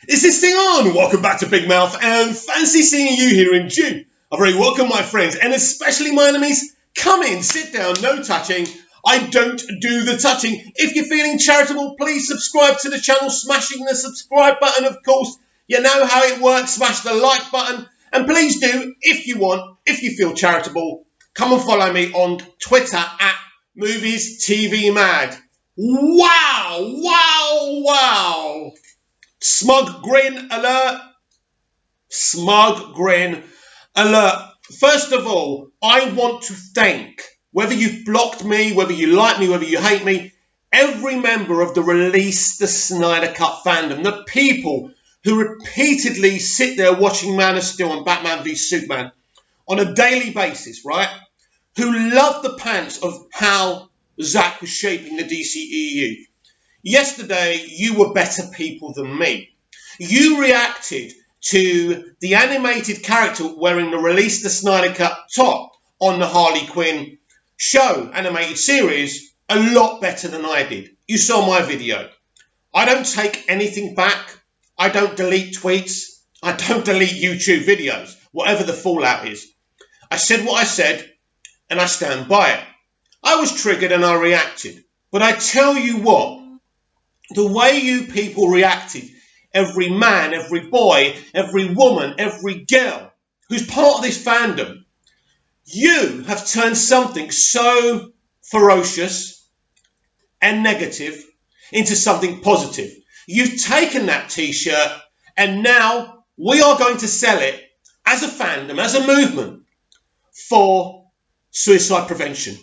Is this thing on? Welcome back to Big Mouth and fancy seeing you here in June. A very welcome, my friends, and especially my enemies. Come in, sit down, no touching. I don't do the touching. If you're feeling charitable, please subscribe to the channel, smashing the subscribe button, of course. You know how it works, smash the like button. And please do, if you want, if you feel charitable, come and follow me on Twitter at MoviesTVMad. Wow, wow, wow. Smug grin alert. Smug grin alert. First of all, I want to thank, whether you've blocked me, whether you like me, whether you hate me, every member of the Release the Snyder Cut fandom, the people who repeatedly sit there watching Man of Steel and Batman v Superman on a daily basis, right? Who love the pants of how Zack was shaping the dceu. Yesterday, you were better people than me. You reacted to the animated character wearing the Release the Snyder Cut top on the Harley Quinn show, animated series, a lot better than I did. You saw my video. I don't take anything back. I don't delete tweets. I don't delete YouTube videos, whatever the fallout is. I said what I said, and I stand by it. I was triggered and I reacted. But I tell you what, the way you people reacted, every man, every boy, every woman, every girl who's part of this fandom, you have turned something so ferocious and negative into something positive. You've taken that t-shirt and now we are going to sell it as a fandom, as a movement for suicide prevention,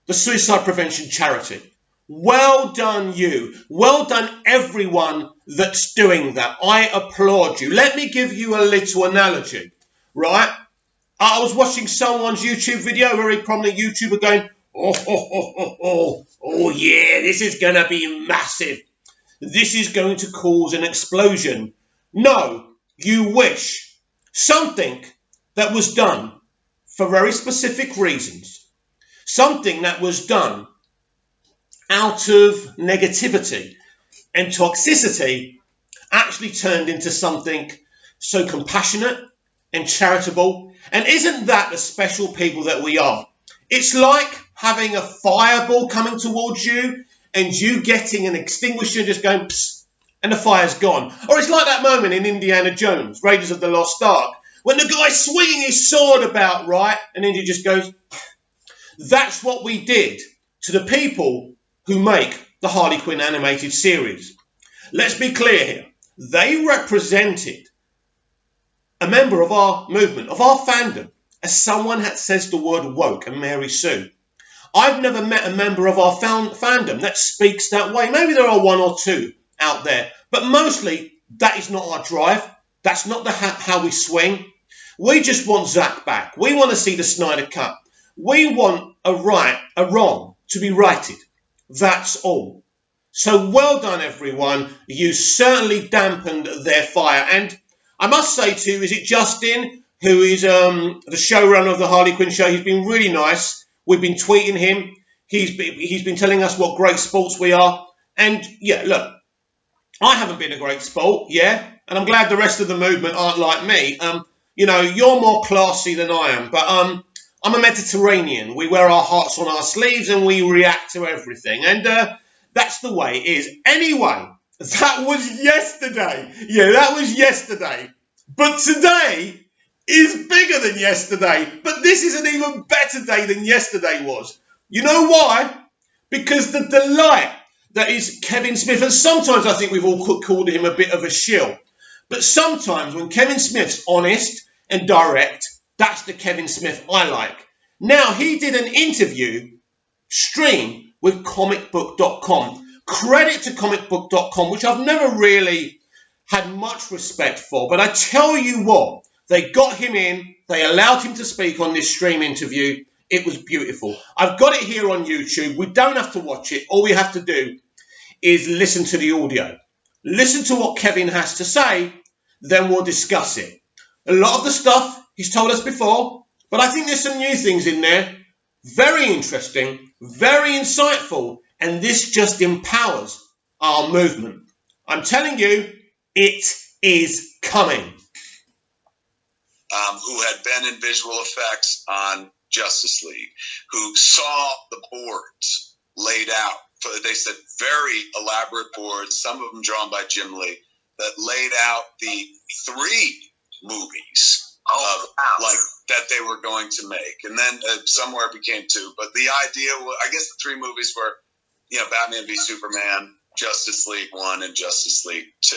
the suicide prevention charity. Well done you. Well done everyone that's doing that. I applaud you. Let me give you a little analogy, right? I was watching someone's YouTube video, a very prominent YouTuber going, oh yeah, this is going to be massive. This is going to cause an explosion. No, you wish. Something that was done for very specific reasons. Something that was done out of negativity and toxicity actually turned into something so compassionate and charitable. And isn't that the special people that we are? It's like having a fireball coming towards you and you getting an extinguisher just going psst, and the fire's gone. Or it's like that moment in Indiana Jones, Raiders of the Lost Ark, when the guy's swinging his sword about, right? And then he just goes, that's what we did to the people who make the Harley Quinn animated series. Let's be clear here. They represented a member of our movement, of our fandom, as someone that says the word woke, and Mary Sue. I've never met a member of our fandom that speaks that way. Maybe there are one or two out there, but mostly that is not our drive. That's not how we swing. We just want Zack back. We want to see the Snyder Cut. We want a right, a wrong to be righted. That's all. So well done, everyone. You certainly dampened their fire. And I must say too, is it Justin, who is the showrunner of the Harley Quinn show? He's been really nice. We've been tweeting him. He's been telling us what great sports we are. And yeah, look, I haven't been a great sport, yeah. And I'm glad the rest of the movement aren't like me. You know, you're more classy than I am. But I'm a Mediterranean. We wear our hearts on our sleeves and we react to everything. And that's the way it is. Anyway, that was yesterday. Yeah, that was yesterday. But today is bigger than yesterday. But this is an even better day than yesterday was. You know why? Because the delight that is Kevin Smith, and sometimes I think we've all called him a bit of a shill. But sometimes when Kevin Smith's honest and direct, that's the Kevin Smith I like. Now, he did an interview stream with comicbook.com. Credit to comicbook.com, which I've never really had much respect for. But I tell you what, they got him in. They allowed him to speak on this stream interview. It was beautiful. I've got it here on YouTube. We don't have to watch it. All we have to do is listen to the audio. Listen to what Kevin has to say. Then we'll discuss it. A lot of the stuff he's told us before, but I think there's some new things in there. Very interesting, very insightful, and this just empowers our movement. I'm telling you, it is coming. Who had been in visual effects on Justice League, who saw the boards laid out. They said very elaborate boards, some of them drawn by Jim Lee, that laid out the 3 movies like that they were going to make, and then somewhere it became 2. But the idea was, I guess, the 3 movies were, Batman v Superman, Justice League 1, and Justice League 2.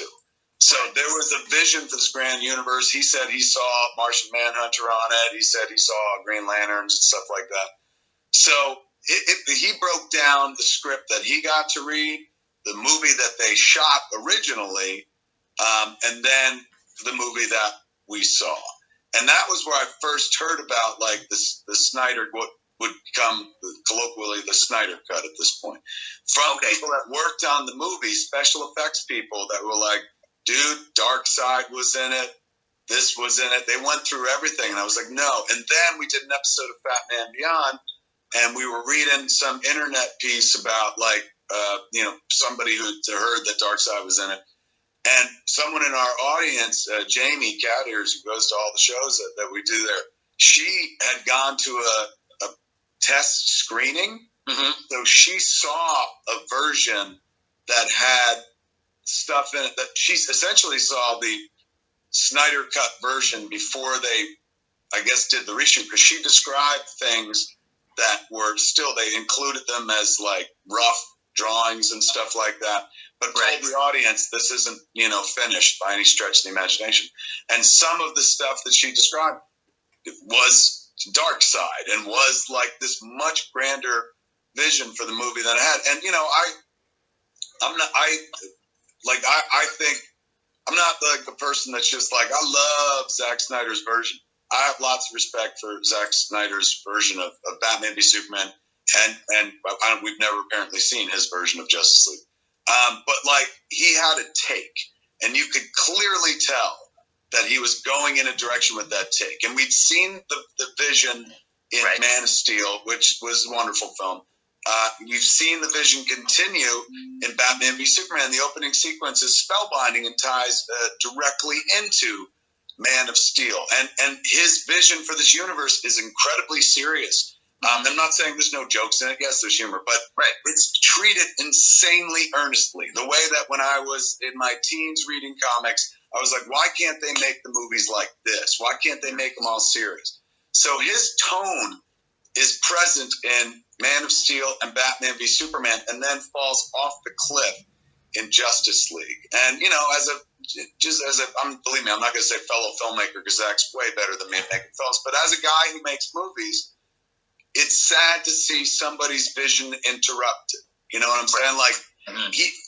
So there was a vision for this grand universe. He said he saw Martian Manhunter on it. He said he saw Green Lanterns and stuff like that. So he broke down the script that he got to read, the movie that they shot originally, and then the movie that we saw. And that was where I first heard about like the Snyder, what would become colloquially the Snyder Cut at this point, from people that worked on the movie, special effects people that were like, dude, Darkseid was in it. This was in it. They went through everything. And I was like, no. And then we did an episode of Batman Beyond, and we were reading some internet piece about like, somebody who heard that Darkseid was in it. And someone in our audience, Jamie Cat Ears, who goes to all the shows that we do there, she had gone to a test screening. Mm-hmm. So she saw a version that had stuff in it that she essentially saw the Snyder Cut version before they, I guess, did the reshoot, because she described things that were still, they included them as like rough drawings and stuff like that, but told the audience this isn't, finished by any stretch of the imagination. And some of the stuff that she described was Darkseid and was like this much grander vision for the movie that it had. And, I think I'm not like the person that's just like, I love Zack Snyder's version. I have lots of respect for Zack Snyder's version of Batman v Superman, and we've never apparently seen his version of Justice League. But like, he had a take, and you could clearly tell that he was going in a direction with that take. And we'd seen the vision in Man of Steel, which was a wonderful film. You've seen the vision continue in Batman v Superman. The opening sequence is spellbinding and ties directly into Man of Steel. And his vision for this universe is incredibly serious. I'm not saying there's no jokes in it. Yes, there's humor, but it's treated insanely earnestly. The way that when I was in my teens reading comics, I was like, why can't they make the movies like this? Why can't they make them all serious? So his tone is present in Man of Steel and Batman v Superman, and then falls off the cliff in Justice League. And believe me, I'm not going to say fellow filmmaker, because Zach's way better than me at making films. But as a guy who makes movies, it's sad to see somebody's vision interrupted. You know what I'm saying? Like,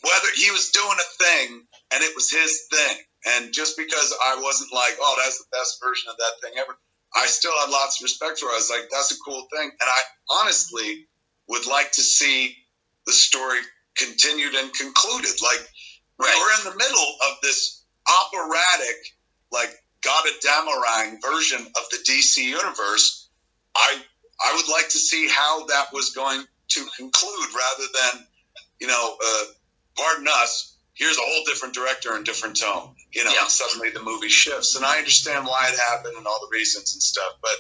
whether he was doing a thing and it was his thing, and just because I wasn't like, oh, that's the best version of that thing ever, I still had lots of respect for it. I was like, that's a cool thing. And I honestly would like to see the story continued and concluded. Like, we're in the middle of this operatic, like, Goddamn version of the DC universe. I would like to see how that was going to conclude, rather than, pardon us, here's a whole different director and different tone, and suddenly the movie shifts. And I understand why it happened and all the reasons and stuff, but,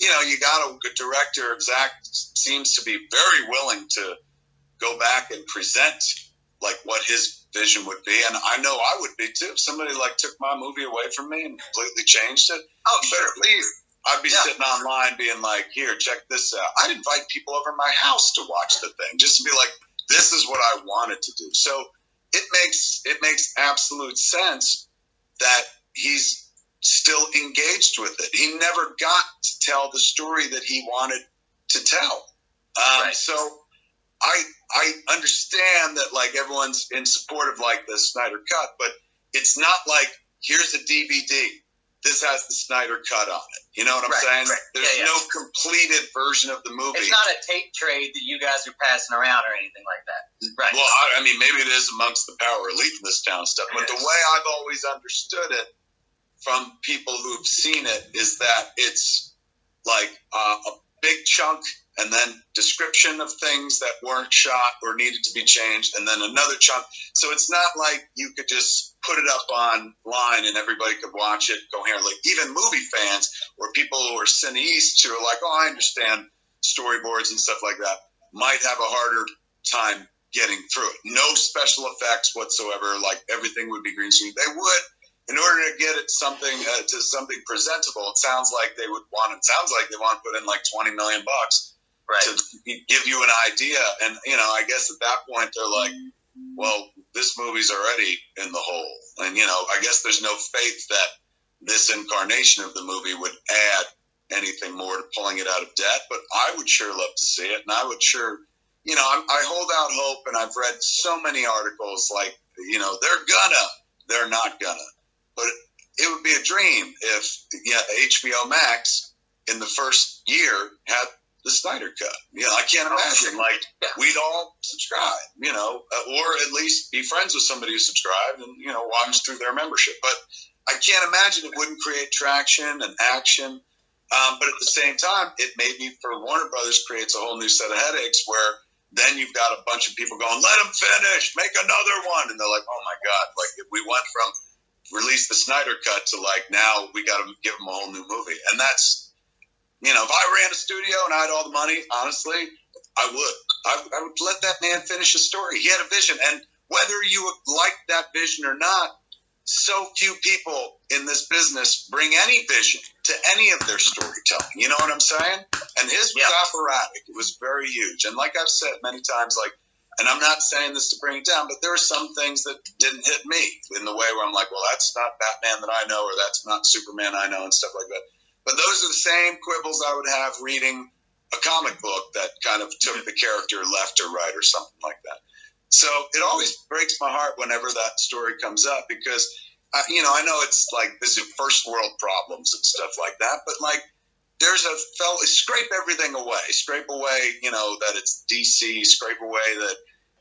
you got a good director. Zack seems to be very willing to go back and present, like, what his vision would be. And I know I would be too. If somebody, like, took my movie away from me and completely changed it, better leave. I'd be sitting online being like, here, check this out. I'd invite people over my house to watch the thing, just to be like, this is what I wanted to do. So it makes absolute sense that he's still engaged with it. He never got to tell the story that he wanted to tell. So I understand that, like, everyone's in support of, like, the Snyder Cut, but it's not like, here's a DVD. This has the Snyder Cut on it. You know what I'm saying? There's no completed version of the movie. It's not a tape trade that you guys are passing around or anything like that. Right. Well, I mean, maybe it is amongst the power elite in this town stuff, but the way I've always understood it from people who've seen it is that it's like a big chunk and then description of things that weren't shot or needed to be changed, and then another chunk. So it's not like you could just put it up online and everybody could watch it coherently. Even movie fans or people who are cineasts who are like, oh, I understand storyboards and stuff like that, might have a harder time getting through it. No special effects whatsoever. Like everything would be green screen. They would, in order to get it something to something presentable. It sounds like they would want. It sounds like they want to put in like $20 million to give you an idea. And I guess at that point they're like, well, this movie's already in the hole. And I guess there's no faith that this incarnation of the movie would add anything more to pulling it out of debt. But I would sure love to see it, and I would sure. I hold out hope, and I've read so many articles like, they're not gonna. But it would be a dream if HBO Max in the first year had the Snyder Cut. I can't imagine. Like, we'd all subscribe, or at least be friends with somebody who subscribed and, watch through their membership. But I can't imagine it wouldn't create traction and action. But at the same time, it maybe for Warner Brothers creates a whole new set of headaches where then you've got a bunch of people going, let them finish, make another one. And they're like, oh my God, like if we went from release the Snyder Cut to like, now we got to give them a whole new movie. And that's, if I ran a studio and I had all the money, honestly, I would let that man finish a story. He had a vision. And whether you like that vision or not, so few people in this business bring any vision to any of their storytelling. You know what I'm saying? And his was operatic. It was very huge. And like I've said many times, and I'm not saying this to bring it down, but there are some things that didn't hit me in the way where I'm like, well, that's not Batman that I know, or that's not Superman I know, and stuff like that. But those are the same quibbles I would have reading a comic book that kind of took the character left or right or something like that. So it always breaks my heart whenever that story comes up because, I know it's like this is first world problems and stuff like that, but like there's scrape everything away, that it's DC, scrape away that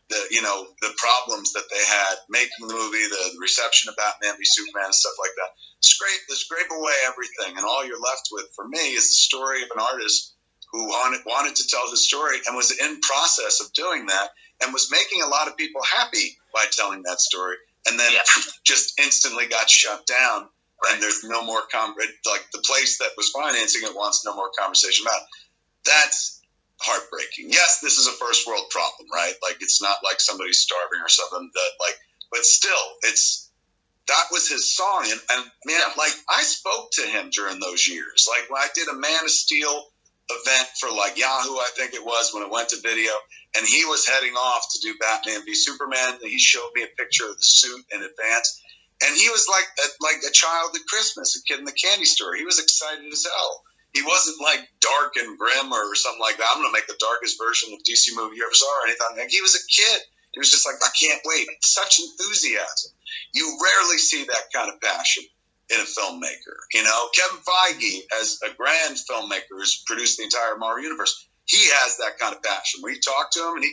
the problems that they had making the movie, the reception of Batman v Superman and stuff like that. Scrape away everything, and all you're left with for me is the story of an artist who wanted to tell his story and was in process of doing that and was making a lot of people happy by telling that story, and then just instantly got shut down. And there's no more like the place that was financing it wants no more conversation about it. That's heartbreaking. Yes, this is a first world problem, right? Like it's not like somebody's starving or something but still that was his song. And man, like I spoke to him during those years. Like when I did a Man of Steel event for like Yahoo, I think it was, when it went to video, and he was heading off to do Batman v Superman. And he showed me a picture of the suit in advance. And he was like a child at Christmas, a kid in the candy store. He was excited as hell. He wasn't like dark and grim or something like that. I'm going to make the darkest version of DC movie you ever saw or anything. Like, he was a kid. He was just like, I can't wait. Such enthusiasm. You rarely see that kind of passion in a filmmaker. Kevin Feige, as a grand filmmaker who's produced the entire Marvel Universe, he has that kind of passion. We talk to him, and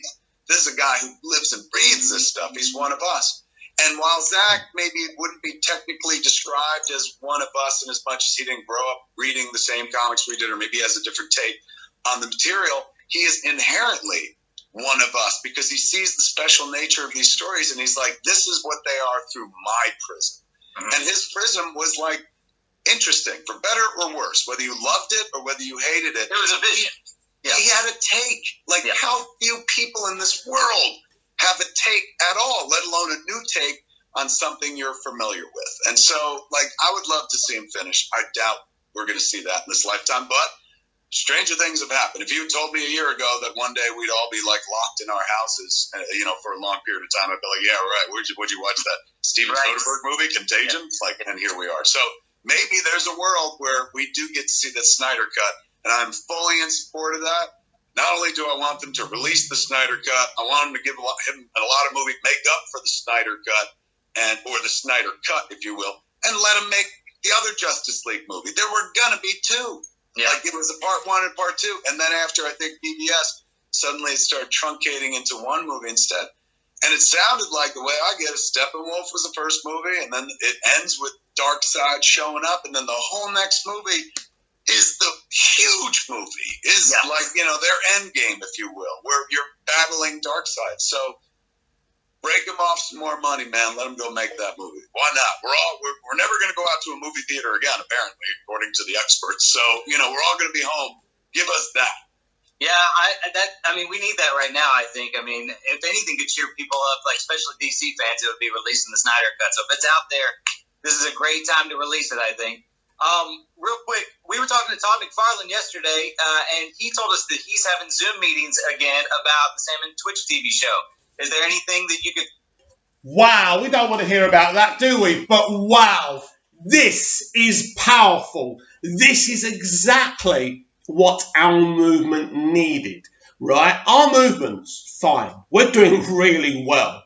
this is a guy who lives and breathes this stuff. He's one of us. And while Zach maybe wouldn't be technically described as one of us in as much as he didn't grow up reading the same comics we did, or maybe he has a different take on the material, he is inherently one of us because he sees the special nature of these stories, and he's like, this is what they are through my prism. Mm-hmm. And his prism was like interesting, for better or worse, whether you loved it or whether you hated it. There was a vision. He had a take. How few people in this world have a take at all, let alone a new take on something you're familiar with. And so, I would love to see him finish. I doubt we're going to see that in this lifetime, but stranger things have happened. If you had told me a year ago that one day we'd all be locked in our houses, for a long period of time, I'd be like, yeah, right. Would you watch that Steven Soderbergh movie, Contagion? Yeah. And here we are. So maybe there's a world where we do get to see the Snyder Cut, and I'm fully in support of that. Not only do I want them to release the Snyder Cut, I want them to give him a lot of movie make up for the Snyder Cut, or the Snyder Cut, if you will, and let him make the other Justice League movie. There were gonna be two. Yeah. It was a part one and part two, and then after I think BBS, suddenly it started truncating into one movie instead. And it sounded like, the way I get it, Steppenwolf was the first movie, and then it ends with Darkseid showing up, and then the whole next movie is the huge movie, is like, their end game, if you will, where you're battling Darkseid. So break them off some more money, man. Let them go make that movie. Why not? We're never going to go out to a movie theater again, apparently, according to the experts. So, we're all going to be home. Give us that. Yeah, we need that right now, I think. I mean, if anything could cheer people up, like especially DC fans, it would be releasing the Snyder Cut. So if it's out there, this is a great time to release it, I think. Real quick, we were talking to Todd McFarlane yesterday, and he told us that he's having Zoom meetings again about the Sam and Twitch TV show. Is there anything that you could... Wow, we don't want to hear about that, do we? But wow, this is powerful. This is exactly what our movement needed, right? Our movement's fine. We're doing really well.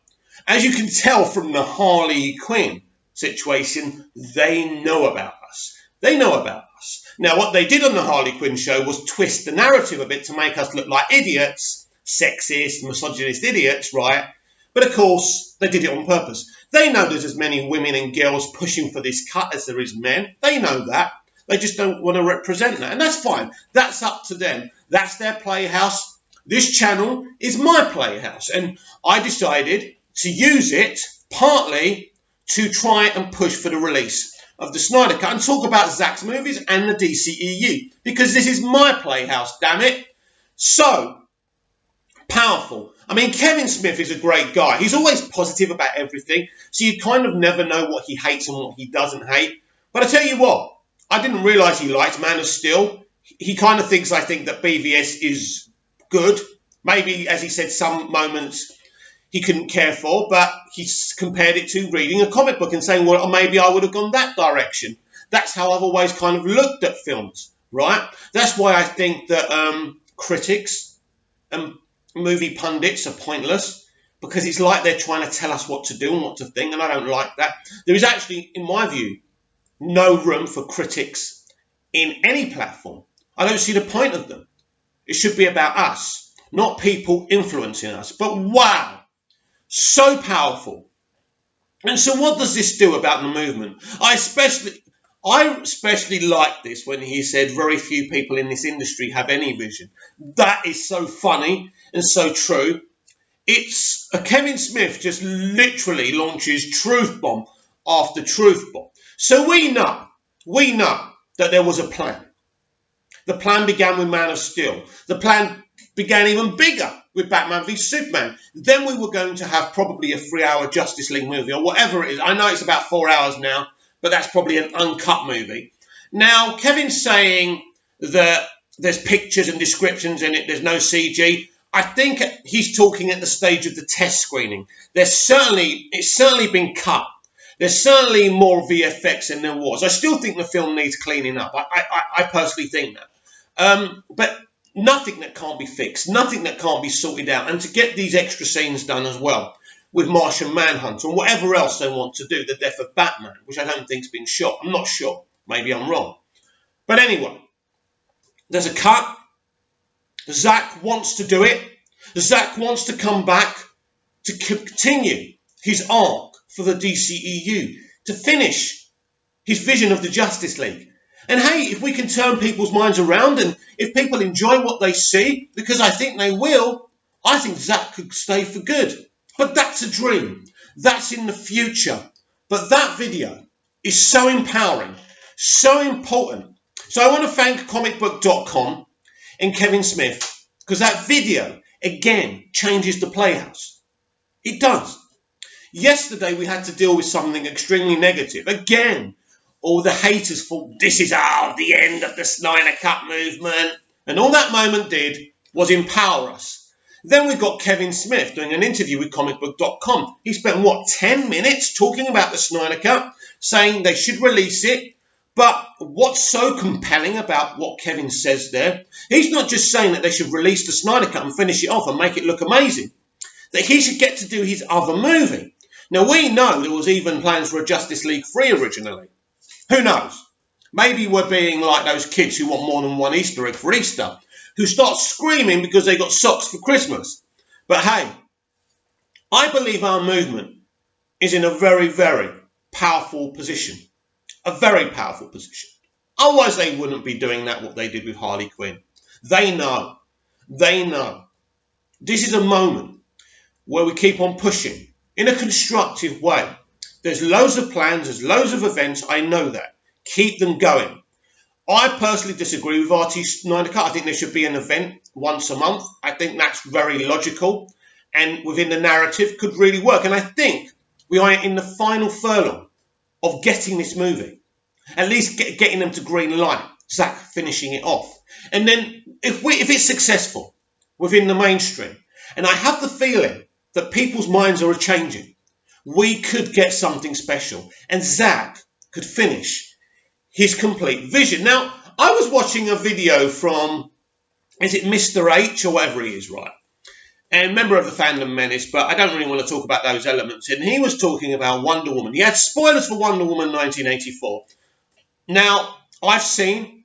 As you can tell from the Harley Quinn situation, they know about us. They know about us. Now, what they did on the Harley Quinn show was twist the narrative a bit to make us look like idiots, sexist, misogynist idiots, right? But of course, they did it on purpose. They know there's as many women and girls pushing for this cut as there is men. They know that. They just don't want to represent that. And that's fine. That's up to them. That's their playhouse. This channel is my playhouse. And I decided to use it partly to try and push for the release of the Snyder Cut and talk about Zack's movies and the dceu. Because this is my playhouse, damn it. So powerful. I mean, Kevin Smith is a great guy. He's always positive about everything. So you kind of never know what he hates and what he doesn't hate. But I tell you what, I didn't realise he liked Man of Steel. He kind of thinks, I think, that BVS is good. Maybe, as he said, some moments he couldn't care for, but he's compared it to reading a comic book and saying, well, maybe I would have gone that direction. That's how I've always kind of looked at films, right? That's why I think that critics and movie pundits are pointless, because it's like they're trying to tell us what to do and what to think, and I don't like that. There is actually, in my view, no room for critics in any platform. I don't see the point of them. It should be about us, not people influencing us. But wow, so powerful. And so what does this do about the movement? I especially like this when he said very few people in this industry have any vision. That is so funny and so true. It's Kevin Smith just literally launches truth bomb after truth bomb. So we know that there was a plan. The plan began with Man of Steel. The plan began even bigger with Batman v Superman. Then we were going to have probably a 3-hour Justice League movie or whatever it is. I know it's about 4 hours now, but that's probably an uncut movie. Now, Kevin's saying that there's pictures and descriptions in it, there's no CG. I think he's talking at the stage of the test screening. It's certainly been cut. There's certainly more VFX than there was. I still think the film needs cleaning up. I personally think that. But nothing that can't be fixed, nothing that can't be sorted out. And to get these extra scenes done as well, with Martian Manhunt and whatever else they want to do, the death of Batman, which I don't think's been shot. I'm not sure. Maybe I'm wrong. But anyway, there's a cut. Zack wants to do it. Zack wants to come back to continue his arc for the dceu, to finish his vision of the Justice League. And hey, if we can turn people's minds around and if people enjoy what they see, because I think they will, I think Zack could stay for good. But that's a dream. That's in the future. But that video is so empowering, so important. So I want to thank comicbook.com and Kevin Smith, because that video, again, changes the playhouse. It does. Yesterday, we had to deal with something extremely negative. Again, all the haters thought this is the end of the Snyder Cut movement. And all that moment did was empower us. Then we got Kevin Smith doing an interview with comicbook.com. He spent, 10 minutes talking about the Snyder Cut, saying they should release it. But what's so compelling about what Kevin says there, he's not just saying that they should release the Snyder Cut and finish it off and make it look amazing. That he should get to do his other movie. Now, we know there was even plans for a Justice League 3 originally. Who knows? Maybe we're being like those kids who want more than one Easter egg for Easter, who start screaming because they got socks for Christmas. But hey, I believe our movement is in a very, very powerful position. A very powerful position. Otherwise, they wouldn't be doing that, what they did with Harley Quinn. They know. They know. This is a moment where we keep on pushing in a constructive way. There's loads of plans, there's loads of events, I know that. Keep them going. I personally disagree with RT Snyder Cut. I think there should be an event once a month. I think that's very logical and within the narrative could really work. And I think we are in the final furlong of getting this movie. At least getting them to green light. Zack finishing it off. And then if it's successful within the mainstream, and I have the feeling that people's minds are changing, we could get something special. And Zack could finish his complete vision. Now, I was watching a video from, is it Mr. H or whatever he is, right? And member of the Fandom Menace, but I don't really want to talk about those elements. And he was talking about Wonder Woman. He had spoilers for Wonder Woman 1984. Now, I've seen,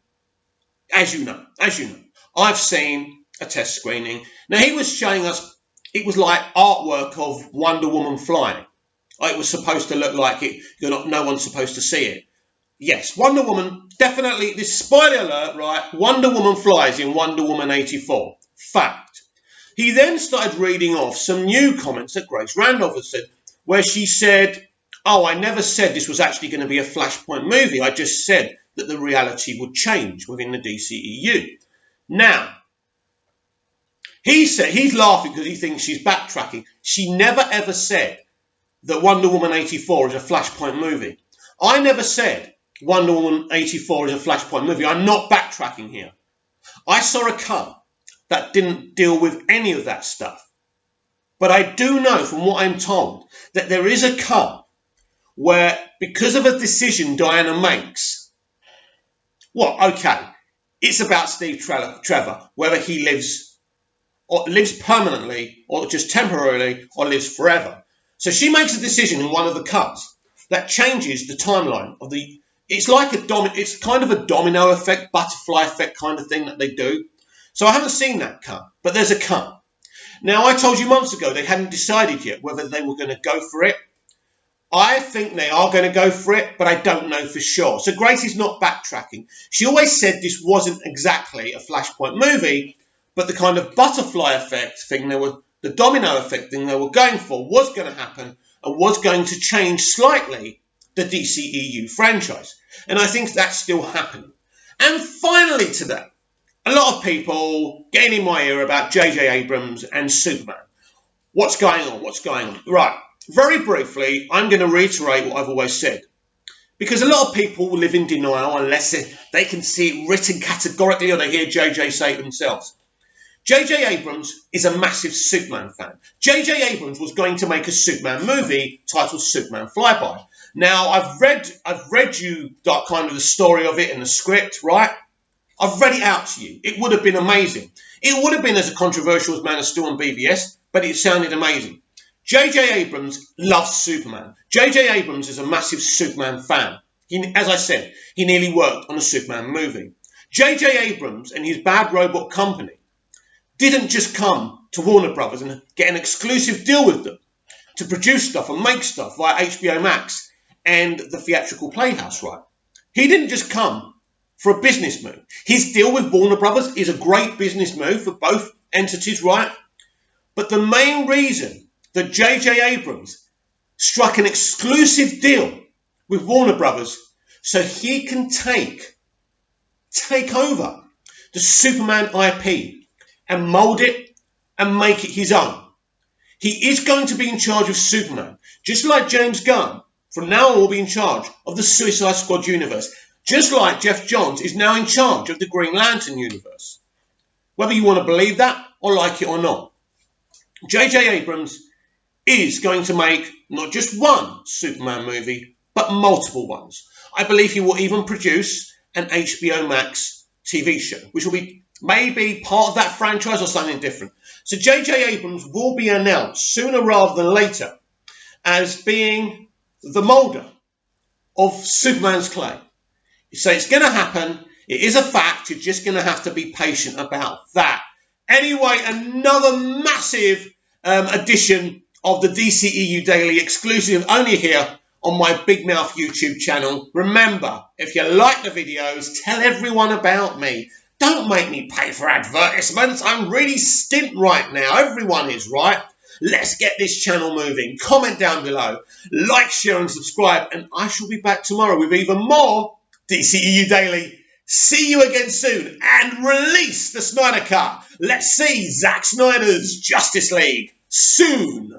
as you know, I've seen a test screening. Now, he was showing us, it was like artwork of Wonder Woman flying. It was supposed to look like it. No one's supposed to see it. Yes, Wonder Woman, definitely, this spoiler alert, right? Wonder Woman flies in Wonder Woman 84. Fact. He then started reading off some new comments that Grace Randolph had said, where she said, oh, I never said this was actually going to be a Flashpoint movie. I just said that the reality would change within the DCEU. Now, he said, he's laughing because he thinks she's backtracking. She never ever said that Wonder Woman 84 is a Flashpoint movie. I never said Wonder Woman 84 is a Flashpoint movie. I'm not backtracking here. I saw a cut that didn't deal with any of that stuff. But I do know from what I'm told that there is a cut where, because of a decision Diana makes, it's about Steve Trevor, whether he lives permanently or just temporarily or lives forever. So she makes a decision in one of the cuts that changes the timeline of the. It's like it's kind of a domino effect, butterfly effect kind of thing that they do. So I haven't seen that cut, but there's a cut. Now, I told you months ago they hadn't decided yet whether they were going to go for it. I think they are going to go for it, but I don't know for sure. So Grace is not backtracking. She always said this wasn't exactly a Flashpoint movie, but the kind of butterfly effect thing, the domino effect thing they were going for was going to happen and was going to change slightly the DCEU franchise. And I think that's still happening. And finally today, a lot of people getting in my ear about J.J. Abrams and Superman. What's going on? Right, very briefly, I'm going to reiterate what I've always said. Because a lot of people live in denial unless they can see it written categorically or they hear J.J. say it themselves. J.J. Abrams is a massive Superman fan. J.J. Abrams was going to make a Superman movie titled Superman Flyby. Now, I've read you kind of the story of it in the script, right? I've read it out to you. It would have been amazing. It would have been as controversial as Man of Steel and BVS, but it sounded amazing. J.J. Abrams loves Superman. J.J. Abrams is a massive Superman fan. As I said, he nearly worked on a Superman movie. J.J. Abrams and his Bad Robot Company didn't just come to Warner Brothers and get an exclusive deal with them to produce stuff and make stuff via HBO Max and the theatrical Playhouse, right? He didn't just come for a business move. His deal with Warner Brothers is a great business move for both entities, right? But the main reason that J.J. Abrams struck an exclusive deal with Warner Brothers so he can take over the Superman IP and mould it and make it his own. He is going to be in charge of Superman, just like James Gunn from now on will be in charge of the Suicide Squad universe, just like Jeff Johns is now in charge of the Green Lantern universe. Whether you want to believe that or like it or not, J.J. Abrams is going to make not just one Superman movie, but multiple ones. I believe he will even produce an HBO Max TV show, which will be maybe part of that franchise or something different. So J.J. Abrams will be announced sooner rather than later as being the moulder of Superman's clay. So it's going to happen. It is a fact. You're just going to have to be patient about that. Anyway, another massive edition of the DCEU Daily exclusive only here on my Big Mouth YouTube channel. Remember, if you like the videos, tell everyone about me. Don't make me pay for advertisements. I'm really stint right now. Everyone is, right? Let's get this channel moving. Comment down below. Like, share and subscribe. And I shall be back tomorrow with even more DCEU Daily. See you again soon. And release the Snyder Cut. Let's see Zack Snyder's Justice League soon.